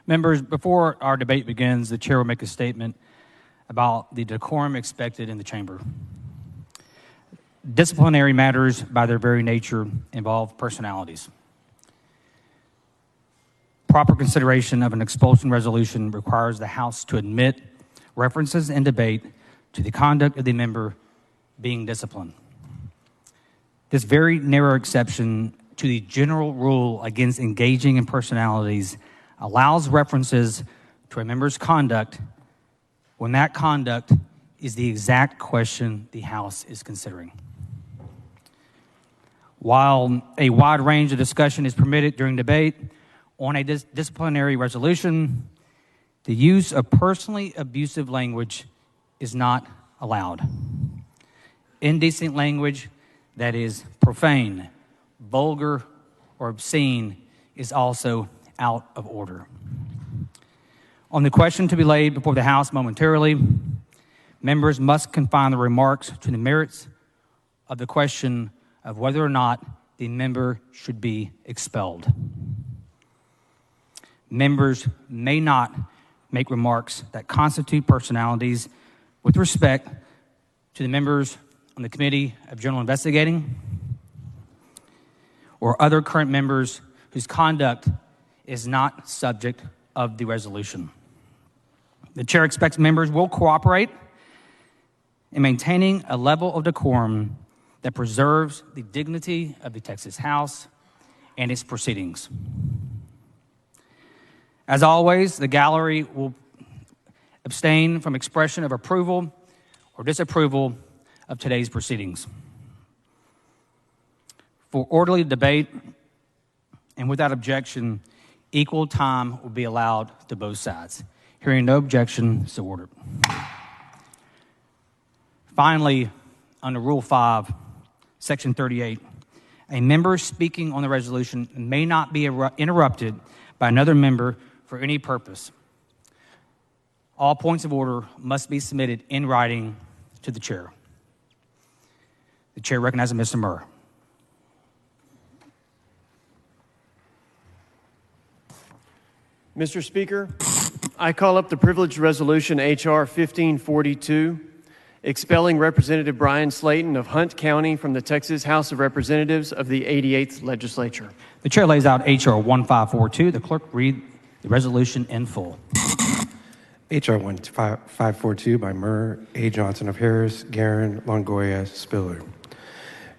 Members, before our debate begins, the chair will make a statement about the decorum expected in the chamber. Disciplinary matters, by their very nature, involve personalities. Proper consideration of an expulsion resolution requires the House to admit references in debate to the conduct of the member being disciplined. This very narrow exception to the general rule against engaging in personalities allows references to a member's conduct when that conduct is the exact question the House is considering. While a wide range of discussion is permitted during debate on a disciplinary resolution, the use of personally abusive language is not allowed. Indecent language that is profane, vulgar, or obscene is also out of order. On the question to be laid before the House momentarily, members must confine the remarks to the merits of the question of whether or not the member should be expelled. Members may not make remarks that constitute personalities with respect to the members on the Committee of General Investigating or other current members whose conduct is not subject of the resolution. The chair expects members will cooperate in maintaining a level of decorum that preserves the dignity of the Texas House and its proceedings. As always, the gallery will abstain from expression of approval or disapproval of today's proceedings. For orderly debate and without objection, equal time will be allowed to both sides. Hearing no objection, so ordered. Finally, under Rule 5, Section 38, a member speaking on the resolution may not be interrupted by another member for any purpose. All points of order must be submitted in writing to the chair. The chair recognizes Mr. Murr. Mr. Speaker, I call up the privileged resolution HR1542, expelling Representative Bryan Slaton of Hunt County from the Texas House of Representatives of the 88th Legislature. The chair lays out HR1542. The clerk read the resolution in full. HR1542 by Murr, A. Johnson of Harris, Guerin, Longoria, Spiller.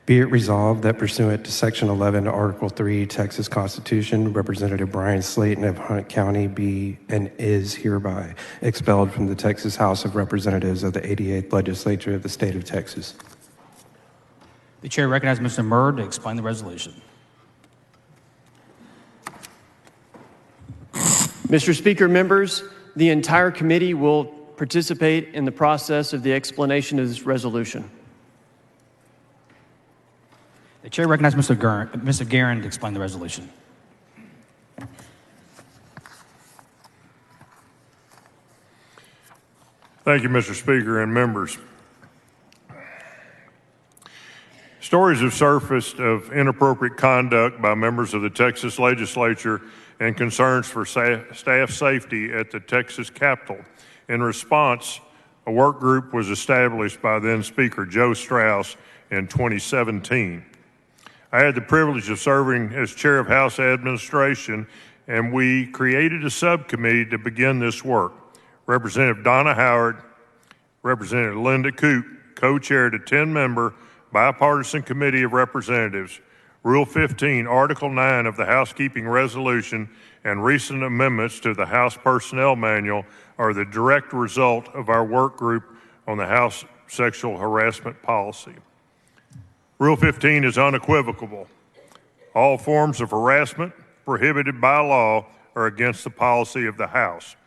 Be it resolved that pursuant to Section 11, Article 3, Texas Constitution, Representative Bryan Slaton of Hunt County be and is hereby expelled from the Texas House of Representatives of the 88th Legislature of the State of Texas. The chair recognizes Mr. Murr to explain the resolution. Mr. Speaker, members, the entire committee will participate in the process of the explanation of this resolution. The chair recognizes Mr. Guerin to explain the resolution. Thank you, Mr. Speaker and members. Stories have surfaced of inappropriate conduct by members of the Texas Legislature and concerns for staff safety at the Texas Capitol. In response, a work group was established by then Speaker Joe Straus in 2017. I had the privilege of serving as chair of House Administration, and we created a subcommittee to begin this work. Representative Donna Howard, Representative Linda Coop co-chaired a 10-member bipartisan committee of representatives. Rule 15, Article 9 of the Housekeeping Resolution and recent amendments to the House Personnel Manual are the direct result of our work group on the House Sexual Harassment Policy. Rule 15 is unequivocal. All forms of harassment prohibited by law are against the policy of the House.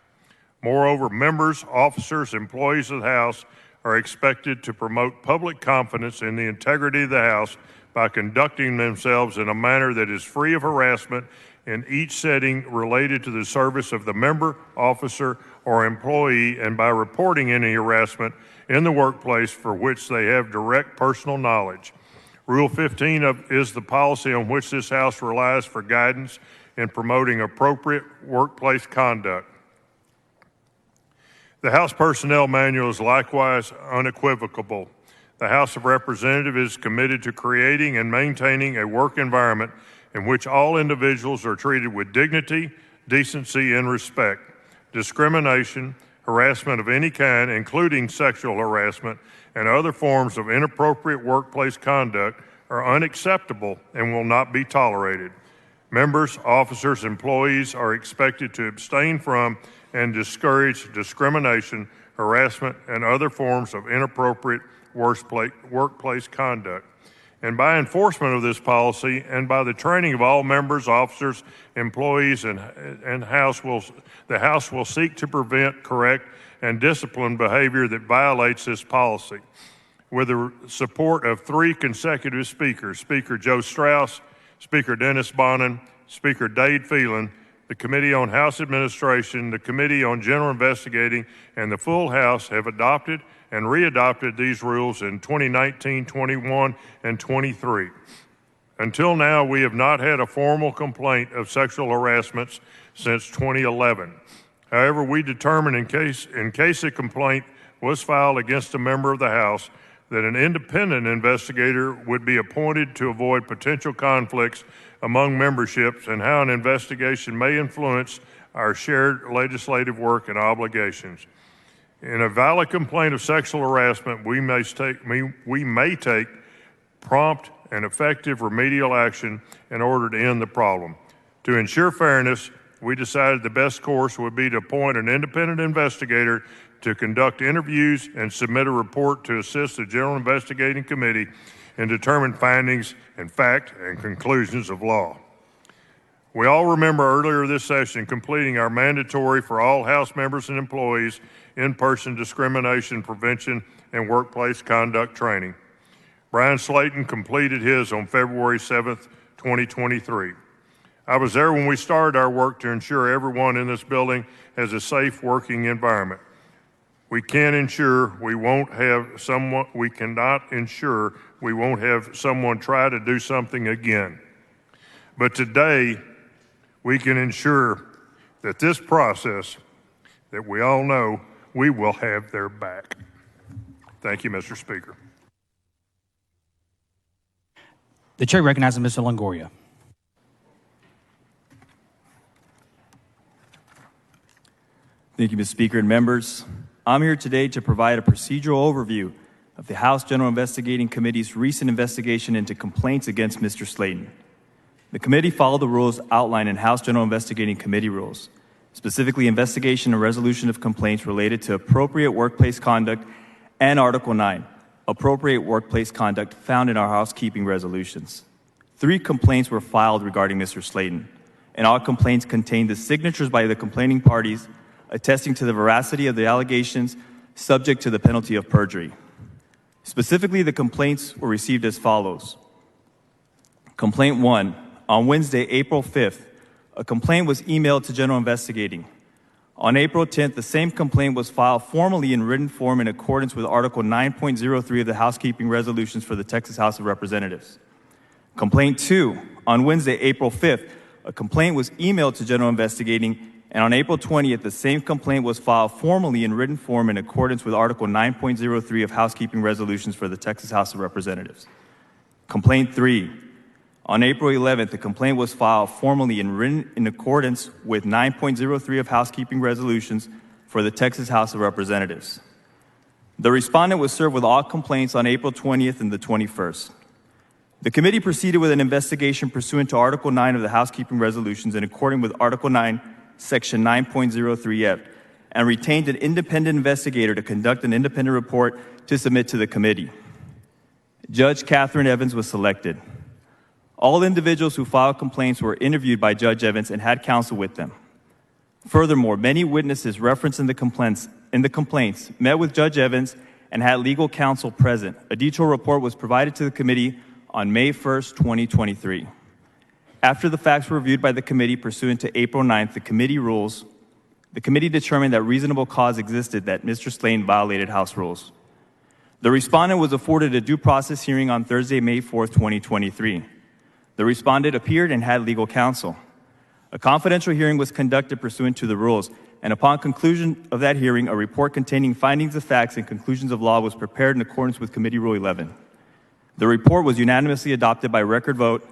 Moreover, members, officers, employees of the House are expected to promote public confidence in the integrity of the House by conducting themselves in a manner that is free of harassment in each setting related to the service of the member, officer, or employee, and by reporting any harassment in the workplace for which they have direct personal knowledge. Rule 15 is the policy on which this House relies for guidance in promoting appropriate workplace conduct. The House Personnel Manual is likewise unequivocal. The House of Representatives is committed to creating and maintaining a work environment in which all individuals are treated with dignity, decency, and respect. Discrimination, harassment of any kind, including sexual harassment, and other forms of inappropriate workplace conduct are unacceptable and will not be tolerated. Members, officers, employees are expected to abstain from and discourage discrimination, harassment, and other forms of inappropriate workplace conduct. And by enforcement of this policy and by the training of all members, officers, employees, and the House will seek to prevent, correct, and discipline behavior that violates this policy. With the support of 3 consecutive speakers, Speaker Joe Strauss, Speaker Dennis Bonnen, Speaker Dade Phelan, the Committee on House Administration, the Committee on General Investigating, and the full House have adopted and readopted these rules in 2019, 21, and 23. Until now, we have not had a formal complaint of sexual harassment since 2011. However, we determined in case a complaint was filed against a member of the House, that an independent investigator would be appointed to avoid potential conflicts among memberships and how an investigation may influence our shared legislative work and obligations. In a valid complaint of sexual harassment, we may take prompt and effective remedial action in order to end the problem. To ensure fairness, we decided the best course would be to appoint an independent investigator to conduct interviews and submit a report to assist the General Investigating Committee and determine findings and fact and conclusions of law. We all remember earlier this session completing our mandatory for all House members and employees in-person discrimination prevention and workplace conduct training. Bryan Slaton completed his on February 7th, 2023. I was there when we started our work to ensure everyone in this building has a safe working environment. We cannot ensure we won't have someone try to do something again. But today, we can ensure that this process, that we all know, we will have their back. Thank you, Mr. Speaker. The chair recognizes Mr. Longoria. Thank you, Mr. Speaker and members. I'm here today to provide a procedural overview of the House General Investigating Committee's recent investigation into complaints against Mr. Slaton. The committee followed the rules outlined in House General Investigating Committee rules, specifically investigation and resolution of complaints related to appropriate workplace conduct and Article 9, appropriate workplace conduct found in our housekeeping resolutions. 3 complaints were filed regarding Mr. Slaton, and all complaints contained the signatures by the complaining parties attesting to the veracity of the allegations subject to the penalty of perjury. Specifically, the complaints were received as follows. Complaint 1, on Wednesday, April 5th, a complaint was emailed to General Investigating. On April 10th, the same complaint was filed formally in written form in accordance with Article 9.03 of the Housekeeping Resolutions for the Texas House of Representatives. Complaint 2, on Wednesday, April 5th, a complaint was emailed to General Investigating, and on April 20th, the same complaint was filed formally in written form in accordance with Article 9.03 of Housekeeping Resolutions for the Texas House of Representatives. Complaint 3, on April 11th, the complaint was filed formally in accordance with 9.03 of Housekeeping Resolutions for the Texas House of Representatives. The respondent was served with all complaints on April 20th and the 21st. The committee proceeded with an investigation pursuant to Article 9 of the Housekeeping Resolutions in accordance with Article 9, Section 9.03F, and retained an independent investigator to conduct an independent report to submit to the committee. Judge Catherine Evans was selected. All individuals who filed complaints were interviewed by Judge Evans and had counsel with them. Furthermore, many witnesses referenced in the complaints met with Judge Evans and had legal counsel present. A detailed report was provided to the committee on May 1st, 2023. After the facts were reviewed by the committee pursuant to April 9th, the committee determined that reasonable cause existed that Mr. Slaton violated House rules. The respondent was afforded a due process hearing on Thursday, May 4th, 2023. The respondent appeared and had legal counsel. A confidential hearing was conducted pursuant to the rules, and upon conclusion of that hearing, a report containing findings of facts and conclusions of law was prepared in accordance with Committee Rule 11. The report was unanimously adopted by record vote.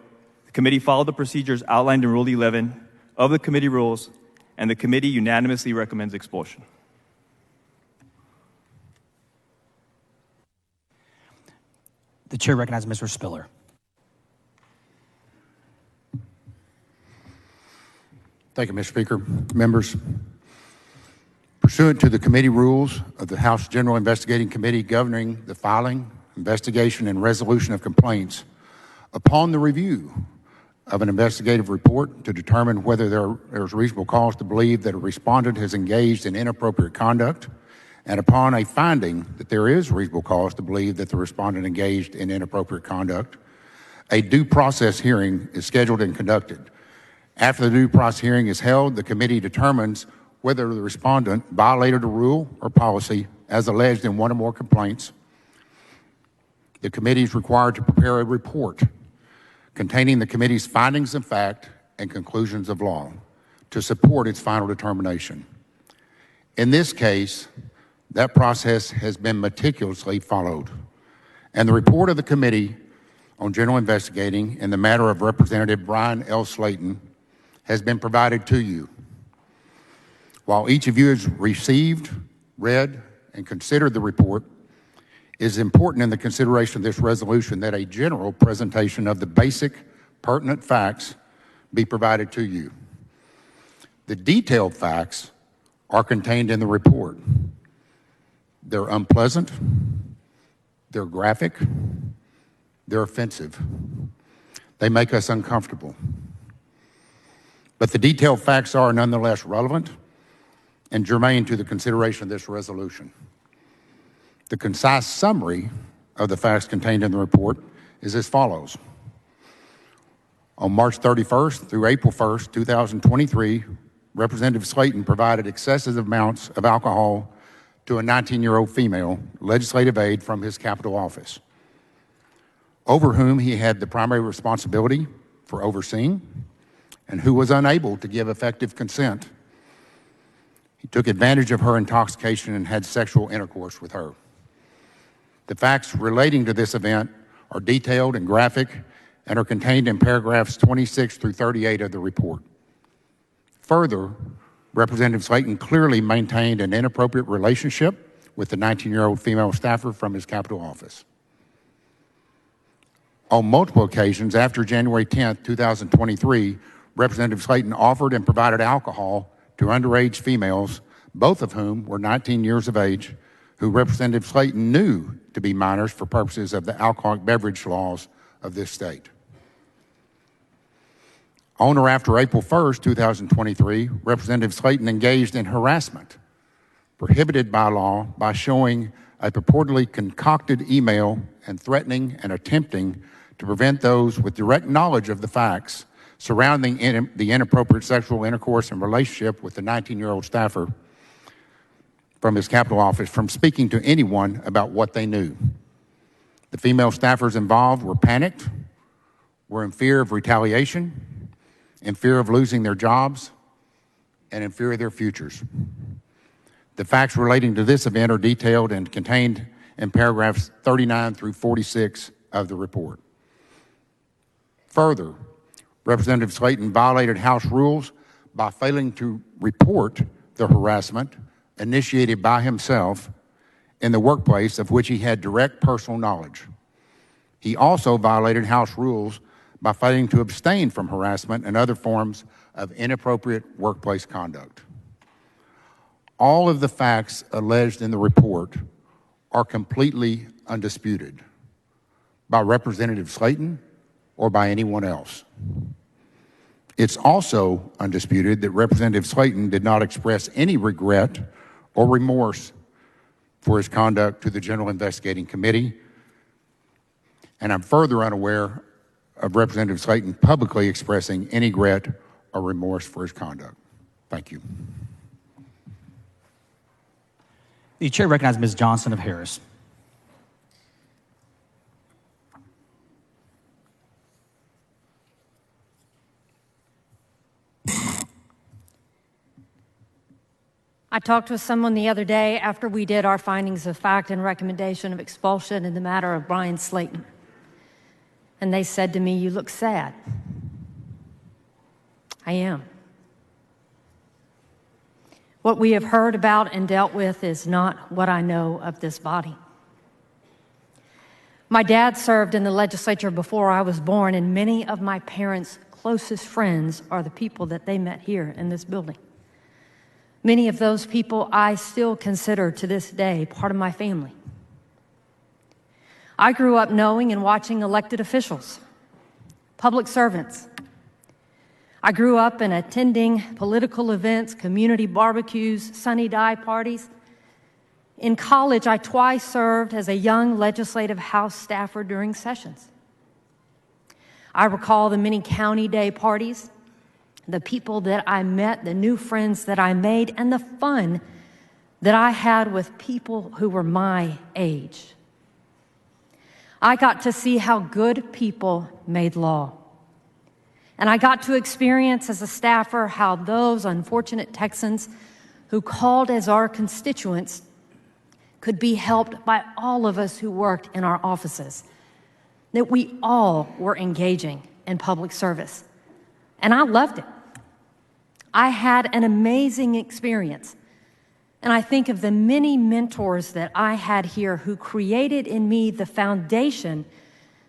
The committee followed the procedures outlined in Rule 11 of the committee rules, and the committee unanimously recommends expulsion. The chair recognizes Mr. Spiller. Thank you, Mr. Speaker. Members, pursuant to the committee rules of the House General Investigating Committee governing the filing, investigation, and resolution of complaints, upon the review of an investigative report to determine whether there is reasonable cause to believe that a respondent has engaged in inappropriate conduct, and upon a finding that there is reasonable cause to believe that the respondent engaged in inappropriate conduct, a due process hearing is scheduled and conducted. After the due process hearing is held, the committee determines whether the respondent violated a rule or policy as alleged in one or more complaints. The committee is required to prepare a report containing the committee's findings of fact and conclusions of law to support its final determination. In this case, that process has been meticulously followed, and the report of the Committee on General Investigating in the matter of Representative Bryan L. Slaton has been provided to you. While each of you has received, read, and considered the report, it is important in the consideration of this resolution that a general presentation of the basic pertinent facts be provided to you. The detailed facts are contained in the report. They're unpleasant, they're graphic, they're offensive. They make us uncomfortable. But the detailed facts are nonetheless relevant and germane to the consideration of this resolution. The concise summary of the facts contained in the report is as follows. On March 31st through April 1st, 2023, Representative Slaton provided excessive amounts of alcohol to a 19-year-old female legislative aide from his Capitol office, over whom he had the primary responsibility for overseeing and who was unable to give effective consent. He took advantage of her intoxication and had sexual intercourse with her. The facts relating to this event are detailed and graphic and are contained in paragraphs 26 through 38 of the report. Further, Representative Slaton clearly maintained an inappropriate relationship with the 19-year-old female staffer from his Capitol office. On multiple occasions after January 10, 2023, Representative Slaton offered and provided alcohol to underage females, both of whom were 19 years of age, who Representative Slaton knew to be minors for purposes of the alcoholic beverage laws of this state. On or after April 1st, 2023, Representative Slaton engaged in harassment prohibited by law by showing a purportedly concocted email and threatening and attempting to prevent those with direct knowledge of the facts surrounding the inappropriate sexual intercourse and relationship with the 19-year-old staffer from his Capitol office from speaking to anyone about what they knew. The female staffers involved were panicked, were in fear of retaliation, in fear of losing their jobs, and in fear of their futures. The facts relating to this event are detailed and contained in paragraphs 39 through 46 of the report. Further, Representative Slaton violated House rules by failing to report the harassment initiated by himself in the workplace of which he had direct personal knowledge. He also violated House rules by failing to abstain from harassment and other forms of inappropriate workplace conduct. All of the facts alleged in the report are completely undisputed by Representative Slaton or by anyone else. It's also undisputed that Representative Slaton did not express any regret or remorse for his conduct to the General Investigating Committee, and I'm further unaware of Representative Slaton publicly expressing any regret or remorse for his conduct. Thank you. The chair recognizes Ms. Johnson of Harris. I talked with someone the other day after we did our findings of fact and recommendation of expulsion in the matter of Bryan Slaton. And they said to me, "You look sad." I am. What we have heard about and dealt with is not what I know of this body. My dad served in the legislature before I was born, and many of my parents' closest friends are the people that they met here in this building. Many of those people I still consider to this day part of my family. I grew up knowing and watching elected officials, public servants. I grew up in attending political events, community barbecues, sunny die parties. In college, I twice served as a young legislative house staffer during sessions. I recall the many county day parties, the people that I met, the new friends that I made, and the fun that I had with people who were my age. I got to see how good people made law. And I got to experience as a staffer how those unfortunate Texans who called as our constituents could be helped by all of us who worked in our offices, that we all were engaging in public service. And I loved it. I had an amazing experience. And I think of the many mentors that I had here who created in me the foundation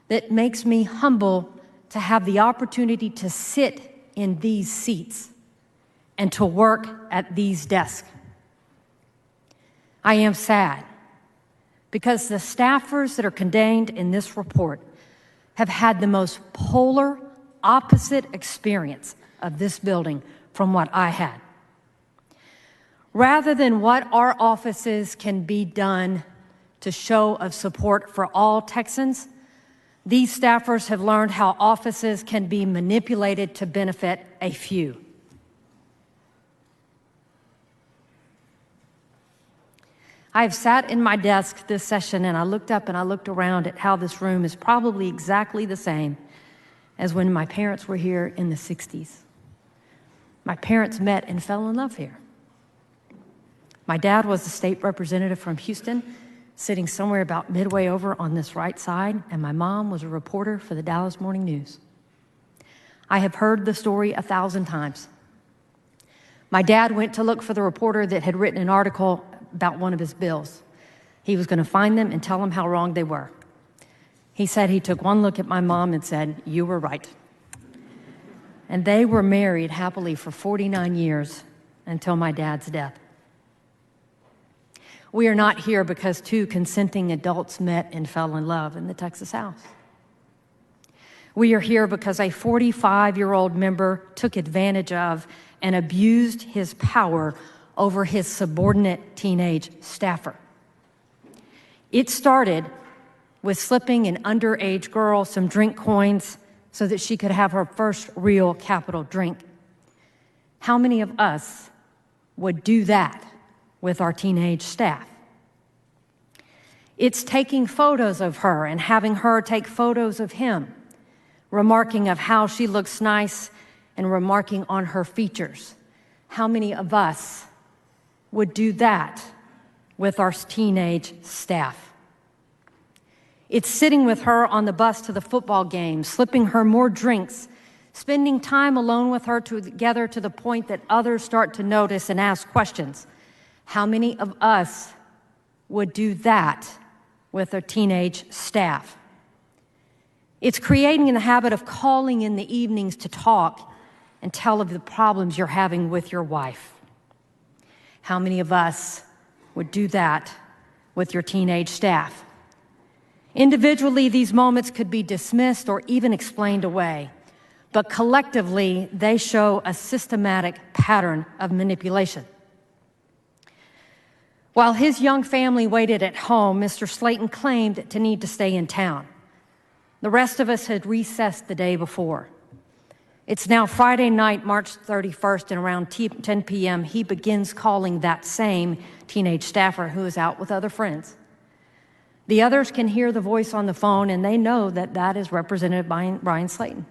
that makes me humble to have the opportunity to sit in these seats and to work at these desks. I am sad because the staffers that are contained in this report have had the most polar, opposite experience of this building from what I had. Rather than what our offices can be done to show of support for all Texans, these staffers have learned how offices can be manipulated to benefit a few. I have sat in my desk this session and I looked up and I looked around at how this room is probably exactly the same as when my parents were here in the 60s. My parents met and fell in love here. My dad was a state representative from Houston, sitting somewhere about midway over on this right side, and my mom was a reporter for the Dallas Morning News. I have heard the story 1,000 times. My dad went to look for the reporter that had written an article about one of his bills. He was going to find them and tell them how wrong they were. He said he took one look at my mom and said, "You were right." And they were married happily for 49 years until my dad's death. We are not here because two consenting adults met and fell in love in the Texas House. We are here because a 45-year-old member took advantage of and abused his power over his subordinate teenage staffer. It started with slipping an underage girl some drink coins so that she could have her first real capital drink. How many of us would do that with our teenage staff? It's taking photos of her and having her take photos of him, remarking of how she looks nice and remarking on her features. How many of us would do that with our teenage staff? It's sitting with her on the bus to the football game, slipping her more drinks, spending time alone with her together to the point that others start to notice and ask questions. How many of us would do that with a teenage staff? It's creating the habit of calling in the evenings to talk and tell of the problems you're having with your wife. How many of us would do that with your teenage staff? Individually, these moments could be dismissed or even explained away, but collectively, they show a systematic pattern of manipulation. While his young family waited at home, Mr. Slaton claimed to need to stay in town. The rest of us had recessed the day before. It's now Friday night, March 31st, and around 10 p.m., he begins calling that same teenage staffer who is out with other friends. The others can hear the voice on the phone, and they know that that is Representative Bryan Slaton.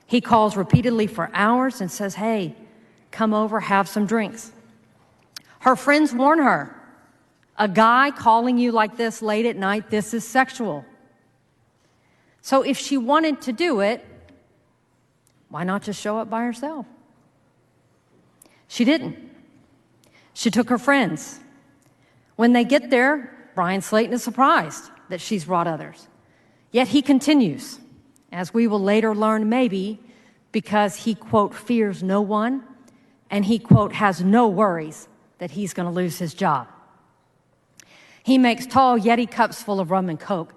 He calls repeatedly for hours and says, "Hey, come over, have some drinks." Her friends warn her, a guy calling you like this late at night, this is sexual. So if she wanted to do it, why not just show up by herself? She didn't. She took her friends. When they get there, Bryan Slaton is surprised that she's brought others. Yet he continues, as we will later learn, maybe because he, quote, fears no one, and he, quote, has no worries that he's going to lose his job. He makes tall Yeti cups full of rum and Coke.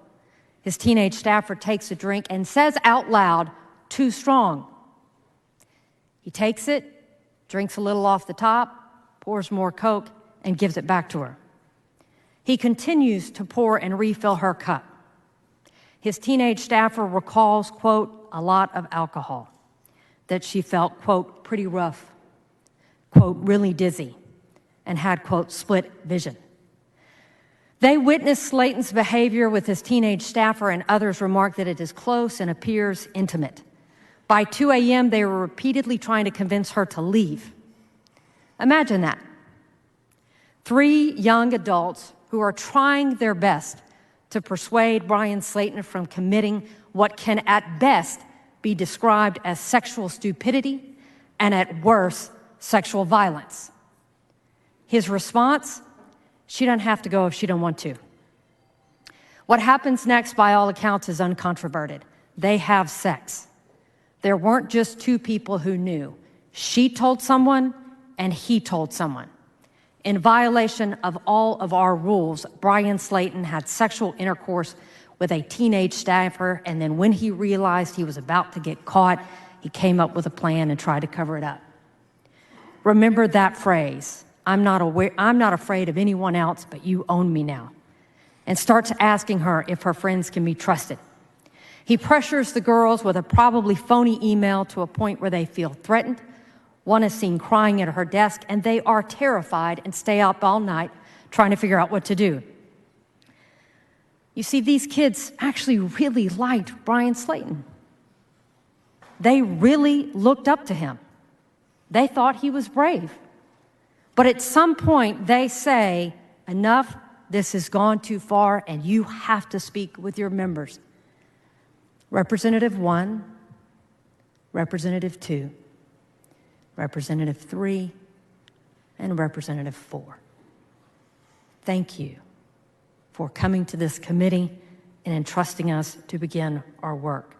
His teenage staffer takes a drink and says out loud, "Too strong." He takes it, drinks a little off the top, pours more Coke, and gives it back to her. He continues to pour and refill her cup. His teenage staffer recalls, quote, a lot of alcohol, that she felt, quote, pretty rough, quote, really dizzy, and had, quote, split vision. They witness Slaton's behavior with his teenage staffer, and others remark that it is close and appears intimate. By 2 a.m., they were repeatedly trying to convince her to leave. Imagine that. 3 young adults who are trying their best to persuade Bryan Slaton from committing what can at best be described as sexual stupidity and at worst, sexual violence. His response? She doesn't have to go if she don't want to. What happens next, by all accounts, is uncontroverted. They have sex. There weren't just 2 people who knew. She told someone, and he told someone. In violation of all of our rules, Bryan Slaton had sexual intercourse with a teenage staffer, and then when he realized he was about to get caught, he came up with a plan and tried to cover it up. Remember that phrase, I'm not afraid of anyone else, but you own me now, and starts asking her if her friends can be trusted. He pressures the girls with a probably phony email to a point where they feel threatened. One is seen crying at her desk, and they are terrified and stay up all night trying to figure out what to do. You see, these kids actually really liked Bryan Slaton. They really looked up to him. They thought he was brave. But at some point, they say, enough, this has gone too far, and you have to speak with your members. Representative 1, Representative 2, Representative 3, and Representative 4. Thank you for coming to this committee and entrusting us to begin our work.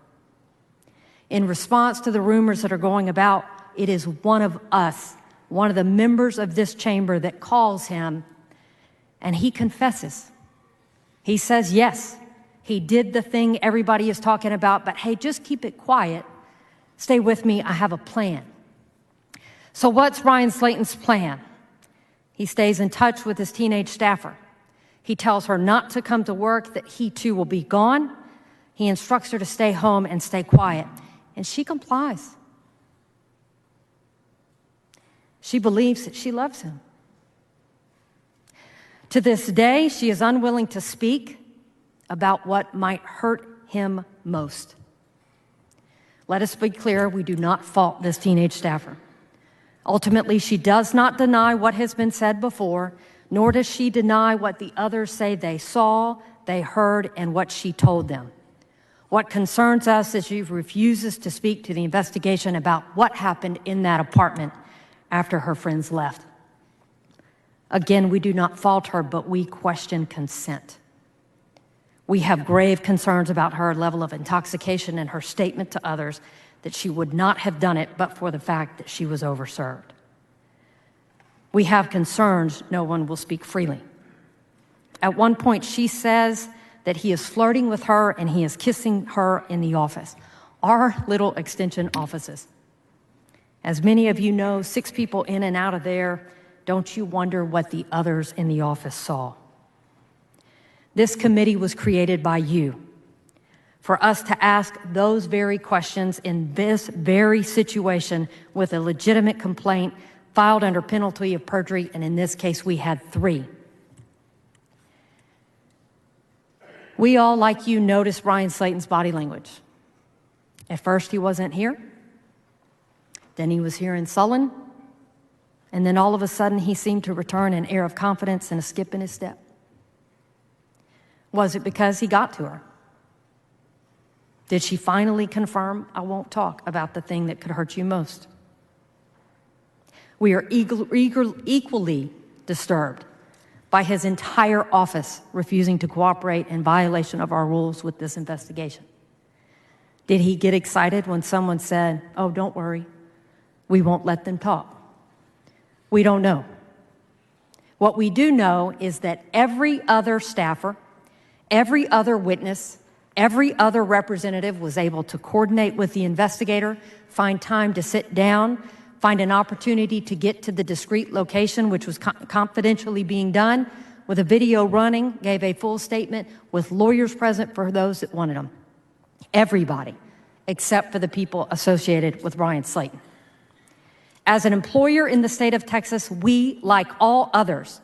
In response to the rumors that are going about, it is one of us, one of the members of this chamber, that calls him, and he confesses. He says, yes, he did the thing everybody is talking about, but hey, just keep it quiet. Stay with me, I have a plan. So what's Bryan Slaton's plan? He stays in touch with his teenage staffer. He tells her not to come to work, that he too will be gone. He instructs her to stay home and stay quiet, and she complies. She believes that she loves him. To this day, she is unwilling to speak about what might hurt him most. Let us be clear, we do not fault this teenage staffer. Ultimately, she does not deny what has been said before, nor does she deny what the others say they saw, they heard, and what she told them. What concerns us is she refuses to speak to the investigation about what happened in that apartment after her friends left. Again, we do not fault her, but we question consent. We have grave concerns about her level of intoxication and her statement to others that she would not have done it but for the fact that she was overserved. We have concerns no one will speak freely. At one point, she says that he is flirting with her and he is kissing her in the office, our little extension offices. As many of you know, 6 people in and out of there, don't you wonder what the others in the office saw? This committee was created by you for us to ask those very questions in this very situation with a legitimate complaint filed under penalty of perjury, and in this case, we had 3. We all, like you, noticed Bryan Slaton's body language. At first, he wasn't here. Then he was here in sullen. And then all of a sudden, he seemed to return an air of confidence and a skip in his step. Was it because he got to her? Did she finally confirm, I won't talk about the thing that could hurt you most? We are equally disturbed by his entire office refusing to cooperate in violation of our rules with this investigation. Did he get excited when someone said, oh, don't worry, we won't let them talk? We don't know. What we do know is that every other staffer, every other witness, every other representative was able to coordinate with the investigator, find time to sit down, find an opportunity to get to the discrete location, which was confidentially being done, with a video running, gave a full statement with lawyers present for those that wanted them. Everybody, except for the people associated with Bryan Slaton. As an employer in the state of Texas, we, like all others,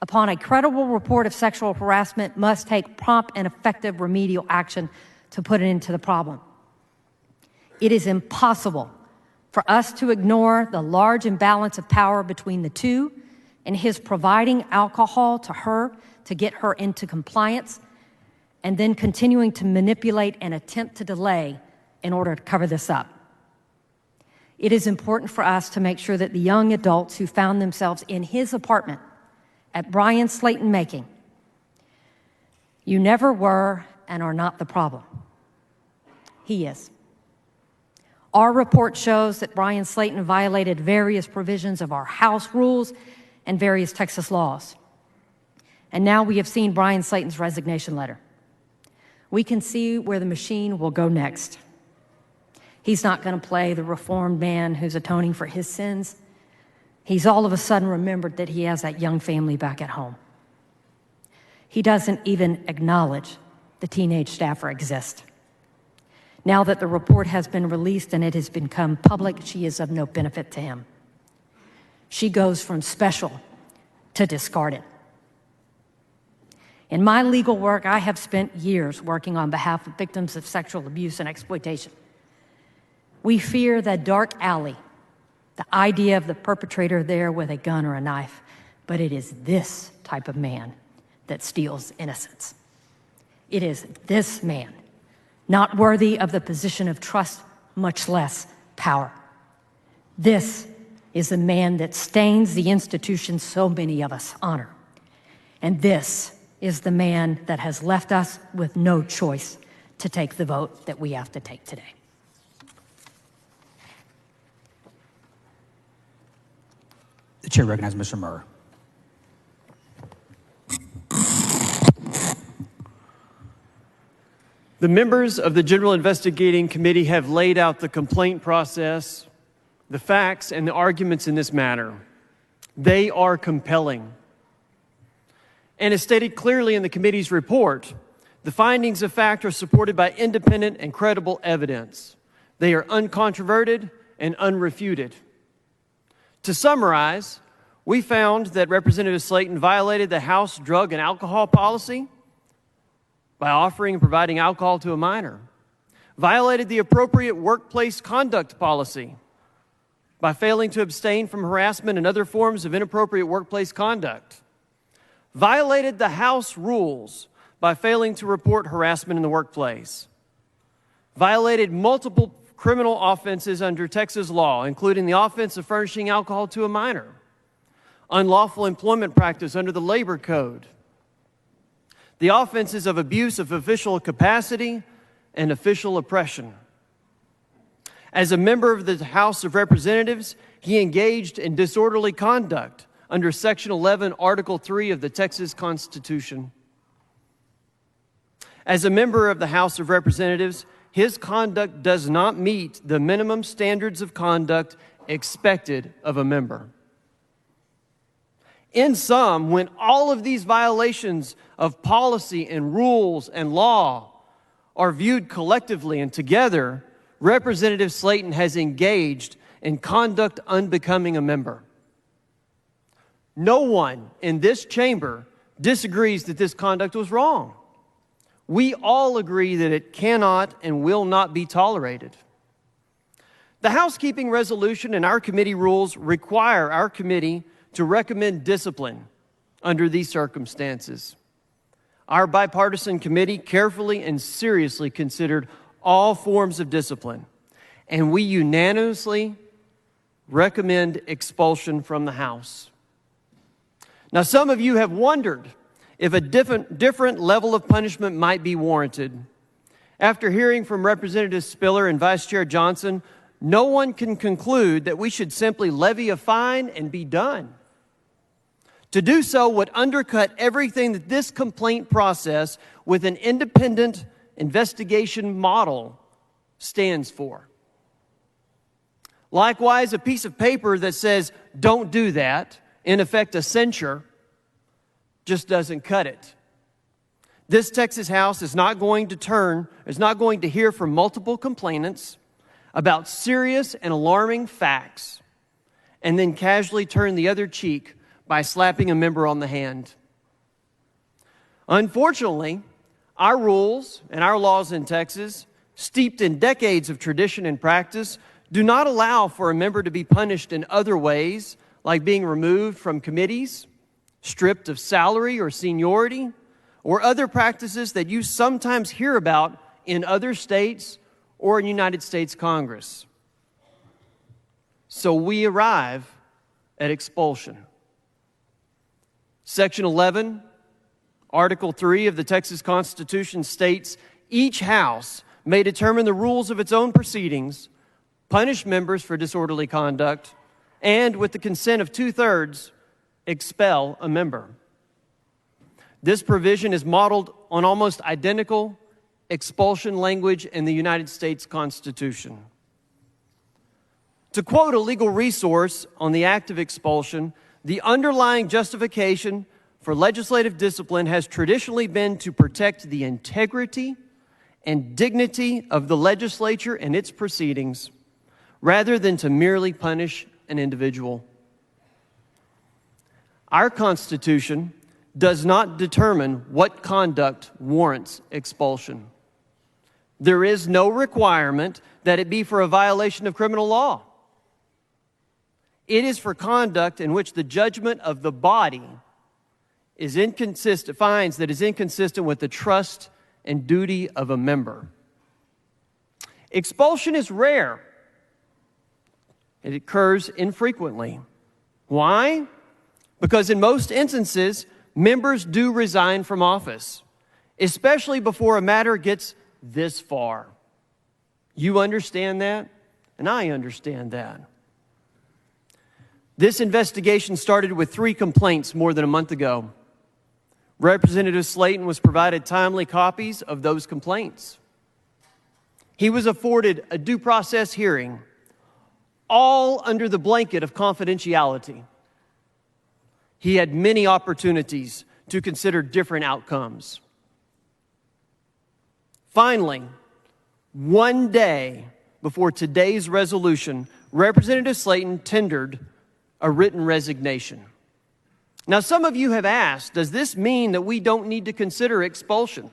upon a credible report of sexual harassment, must take prompt and effective remedial action to put an end to the problem. It is impossible for us to ignore the large imbalance of power between the two and his providing alcohol to her to get her into compliance and then continuing to manipulate and attempt to delay in order to cover this up. It is important for us to make sure that the young adults who found themselves in his apartment at Bryan Slaton making, you never were and are not the problem. He is. Our report shows that Bryan Slaton violated various provisions of our House rules and various Texas laws. And now we have seen Bryan Slaton's resignation letter. We can see where the machine will go next. He's not going to play the reformed man who's atoning for his sins. He's all of a sudden remembered that he has that young family back at home. He doesn't even acknowledge the teenage staffer exists. Now that the report has been released and it has become public, she is of no benefit to him. She goes from special to discarded. In my legal work, I have spent years working on behalf of victims of sexual abuse and exploitation. We fear the dark alley, the idea of the perpetrator there with a gun or a knife, but it is this type of man that steals innocence. It is this man, not worthy of the position of trust, much less power. This is the man that stains the institution so many of us honor. And this is the man that has left us with no choice to take the vote that we have to take today. The chair recognizes Mr. Murr. The members of the General Investigating Committee have laid out the complaint process, the facts, and the arguments in this matter. They are compelling. And as stated clearly in the committee's report, the findings of fact are supported by independent and credible evidence. They are uncontroverted and unrefuted. To summarize, we found that Representative Slaton violated the House drug and alcohol policy by offering and providing alcohol to a minor, violated the appropriate workplace conduct policy by failing to abstain from harassment and other forms of inappropriate workplace conduct, violated the House rules by failing to report harassment in the workplace, violated multiple criminal offenses under Texas law, including the offense of furnishing alcohol to a minor, unlawful employment practice under the Labor Code, the offenses of abuse of official capacity and official oppression. As a member of the House of Representatives, he engaged in disorderly conduct under Section 11, Article 3 of the Texas Constitution. As a member of the House of Representatives, his conduct does not meet the minimum standards of conduct expected of a member. In sum, when all of these violations of policy and rules and law are viewed collectively and together, Representative Slaton has engaged in conduct unbecoming a member. No one in this chamber disagrees that this conduct was wrong. We all agree that it cannot and will not be tolerated. The housekeeping resolution and our committee rules require our committee to recommend discipline under these circumstances. Our bipartisan committee carefully and seriously considered all forms of discipline, and we unanimously recommend expulsion from the House. Now, some of you have wondered if a different level of punishment might be warranted. After hearing from Representative Spiller and Vice Chair Johnson, no one can conclude that we should simply levy a fine and be done. To do so would undercut everything that this complaint process with an independent investigation model stands for. Likewise, a piece of paper that says, "Don't do that," in effect a censure, just doesn't cut it. This Texas House is not going to hear from multiple complainants about serious and alarming facts and then casually turn the other cheek by slapping a member on the hand. Unfortunately, our rules and our laws in Texas, steeped in decades of tradition and practice, do not allow for a member to be punished in other ways, like being removed from committees, stripped of salary or seniority, or other practices that you sometimes hear about in other states or in United States Congress. So we arrive at expulsion. Section 11, Article 3 of the Texas Constitution states, each House may determine the rules of its own proceedings, punish members for disorderly conduct, and, with the consent of 2/3, expel a member. This provision is modeled on almost identical expulsion language in the United States Constitution. To quote a legal resource on the act of expulsion, the underlying justification for legislative discipline has traditionally been to protect the integrity and dignity of the legislature and its proceedings, rather than to merely punish an individual. Our Constitution does not determine what conduct warrants expulsion. There is no requirement that it be for a violation of criminal law. It is for conduct in which the judgment of the body finds that is inconsistent with the trust and duty of a member. Expulsion is rare. It occurs infrequently. Why? Because in most instances, members do resign from office, especially before a matter gets this far. You understand that, and I understand that. This investigation started with 3 complaints more than a month ago. Representative Slaton was provided timely copies of those complaints. He was afforded a due process hearing, all under the blanket of confidentiality. He had many opportunities to consider different outcomes. Finally, one day before today's resolution, Representative Slaton tendered a written resignation. Now, some of you have asked, does this mean that we don't need to consider expulsion?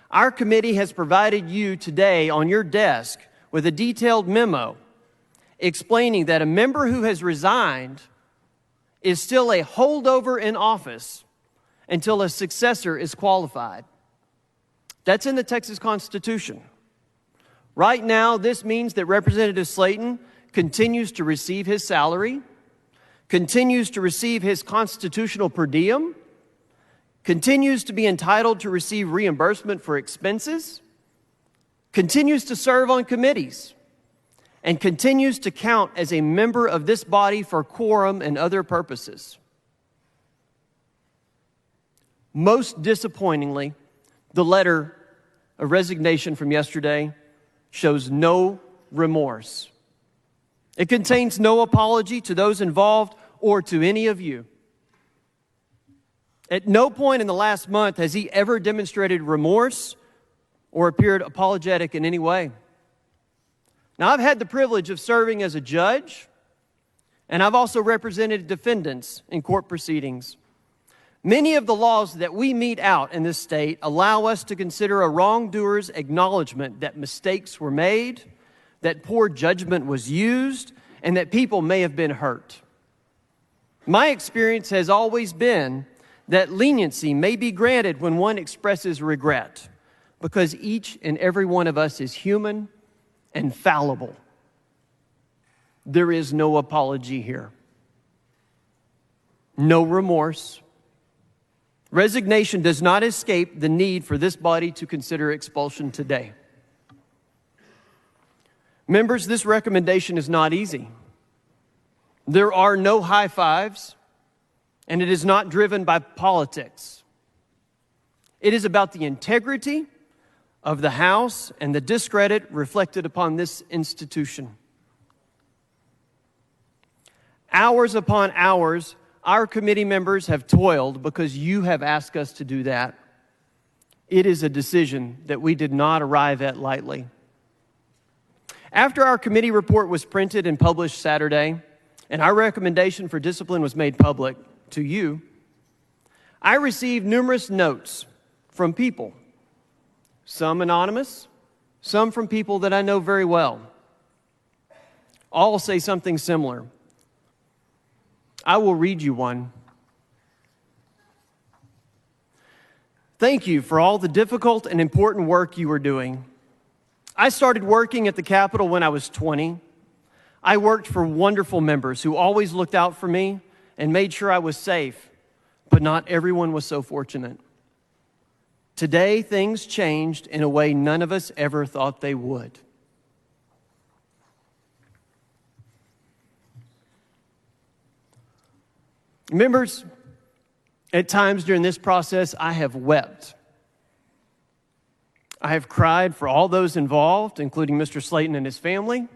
Our committee has provided you today on your desk with a detailed memo explaining that a member who has resigned is still a holdover in office until a successor is qualified. That's in the Texas Constitution. Right now, this means that Representative Slaton continues to receive his salary, continues to receive his constitutional per diem, continues to be entitled to receive reimbursement for expenses, continues to serve on committees, and continues to count as a member of this body for quorum and other purposes. Most disappointingly, the letter of resignation from yesterday shows no remorse. It contains no apology to those involved or to any of you. At no point in the last month has he ever demonstrated remorse or appeared apologetic in any way. Now, I've had the privilege of serving as a judge, and I've also represented defendants in court proceedings. Many of the laws that we mete out in this state allow us to consider a wrongdoer's acknowledgement that mistakes were made, that poor judgment was used, and that people may have been hurt. My experience has always been that leniency may be granted when one expresses regret, because each and every one of us is human and fallible. There is no apology here, no remorse. Resignation does not escape the need for this body to consider expulsion today. Members, this recommendation is not easy. There are no high fives, and it is not driven by politics. It is about the integrity of the House and the discredit reflected upon this institution. Hours upon hours, our committee members have toiled because you have asked us to do that. It is a decision that we did not arrive at lightly. After our committee report was printed and published Saturday, and our recommendation for discipline was made public to you, I received numerous notes from people, some anonymous, some from people that I know very well. All say something similar. I will read you one. Thank you for all the difficult and important work you are doing. I started working at the Capitol when I was 20. I worked for wonderful members who always looked out for me and made sure I was safe, but not everyone was so fortunate. Today, things changed in a way none of us ever thought they would. Members, at times during this process, I have wept. I have cried for all those involved, including Mr. Slaton and his family.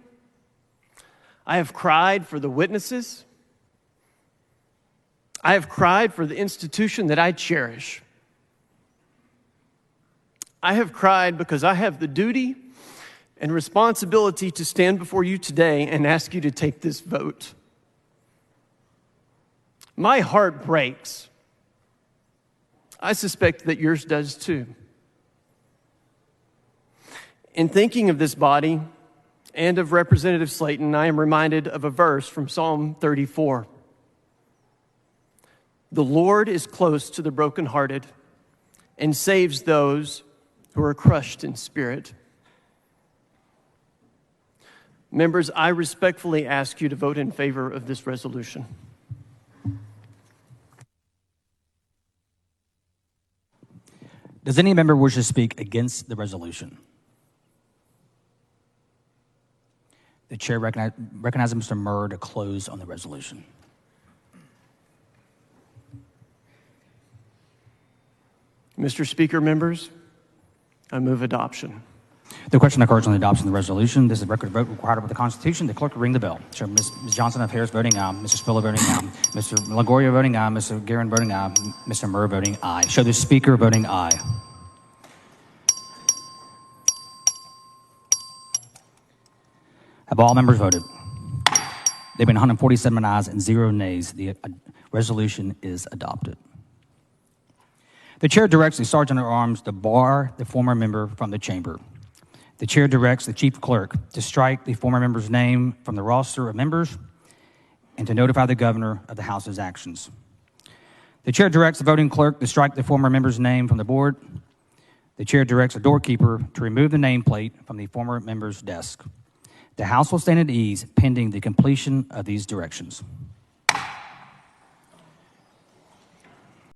I have cried for the witnesses. I have cried for the institution that I cherish. I have cried because I have the duty and responsibility to stand before you today and ask you to take this vote. My heart breaks. I suspect that yours does too. In thinking of this body and of Representative Slaton, I am reminded of a verse from Psalm 34. The Lord is close to the brokenhearted and saves those who are crushed in spirit. Members, I respectfully ask you to vote in favor of this resolution. Does any member wish to speak against the resolution? The chair recognizes Mr. Murr to close on the resolution. Mr. Speaker, members, I move adoption. The question occurs on the adoption of the resolution. This is a record vote required by the Constitution. The clerk will ring the bell. So Ms. Johnson of Harris voting aye, Mr. Spiller voting aye, Mr. Longoria voting aye, Mr. Guerin voting aye, Mr. Murr voting aye. Show the speaker voting aye. Have all members voted? There have been 147 ayes and 0 nays. The resolution is adopted. The chair directs the Sergeant at Arms to bar the former member from the chamber. The chair directs the chief clerk to strike the former member's name from the roster of members and to notify the governor of the House's actions. The chair directs the voting clerk to strike the former member's name from the board. The chair directs the doorkeeper to remove the nameplate from the former member's desk. The House will stand at ease pending the completion of these directions.